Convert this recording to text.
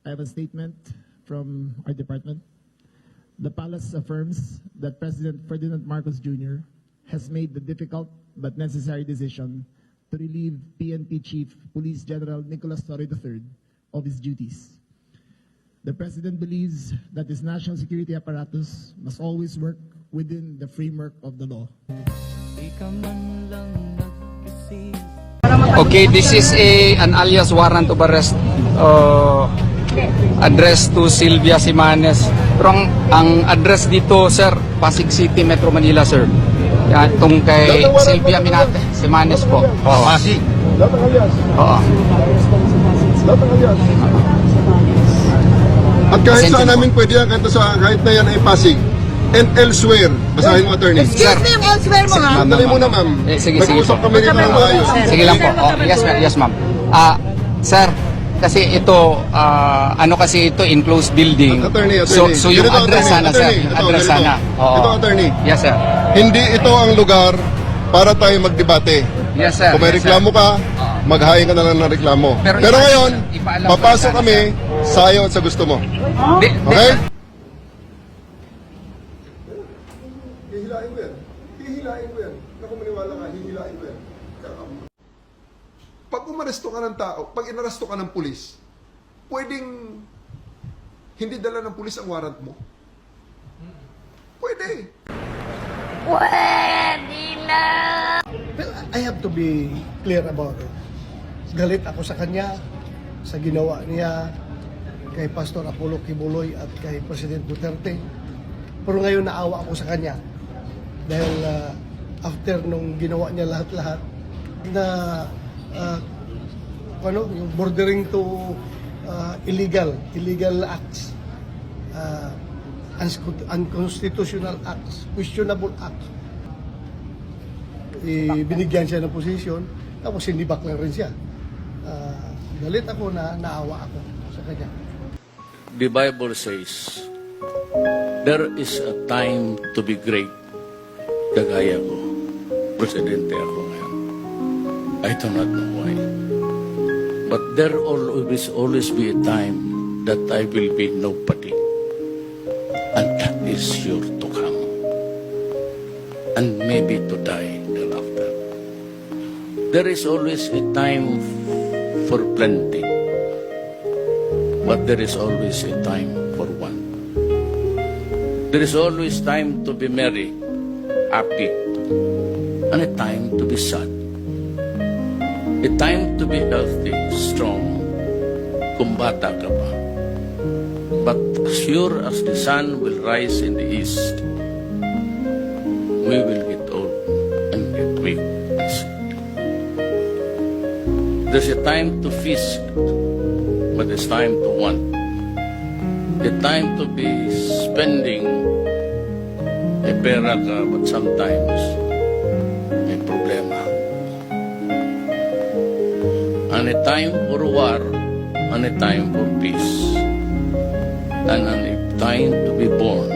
I have a statement from our department. The palace affirms that President Ferdinand Marcos Jr. has made the difficult but necessary decision to relieve PNP Chief Police General Nicolas Torre III of his duties. The President believes that his national security apparatus must always work within the framework of the law. Okay, this is an alias warrant of arrest addressed to Sylvia Simanes. Pero ang address dito, sir, Pasig City, Metro Manila, sir. Yan, itong kay Sylvia Minate, Simanes po. Oo. Pasig. Oo. At kahit saan namin pwede yan, kahit na yan ay Pasig. And elsewhere, basahin mo, attorney. Excuse me, yung elsewhere mo, ha? Sandali muna, ma'am. Sige Nag-uusap po. kami dito ng maayos. Sige lang po. Oh, yes, ma'am. Sir, kasi ito, ano kasi ito, enclosed building. Attorney. So yung Ganito, address sana, sir. attorney. Yung address sana. Oo. Ito, attorney. Yes, sir. Hindi ito ang lugar para tayo magdebate. Yes, sir. Kung may Yes, sir. reklamo ka, maghain ka na lang ng reklamo. Pero ngayon, ipaalam ko papasok sana, kami sa iyo at sa gusto mo. Okay? Hihilain ko yan. Hihilain ko yan. Naku, maniwala ka, hihilain ko yan. Pag umaresto ka ng tao, pag inaresto ka ng pulis, pwedeng hindi dala ng pulis ang warrant mo? Pwede. Pwede na! Well, I have to be clear about it. Galit ako sa kanya, sa ginawa niya kay Pastor Apollo Kibuloy at kay President Duterte. Pero ngayon naawa ako sa kanya dahil after nung ginawa niya lahat-lahat na yung bordering to illegal acts, unconstitutional acts, questionable acts. Binigyan siya ng posisyon, tapos sinibak lang rin siya. Galit ako na naawa ako sa kanya. The Bible says, there is a time to be great. Kagaya ko, presidente ako ngayon. I do not know why. But there will always be a time that I will be nobody. And that is sure to come. And maybe to die thereafter. There is always a time for plenty. But there is always a time for one. There is always time to be merry, happy, and a time to be sad. A time to be healthy, strong, kung bata ka pa. But as sure as the sun will rise in the east, we will get old and get weak and sick. There's a time to feast, but it's time to want. The time to be spending a pera ka, but sometimes may problema. And a time for war, and a time for peace. And a time to be born,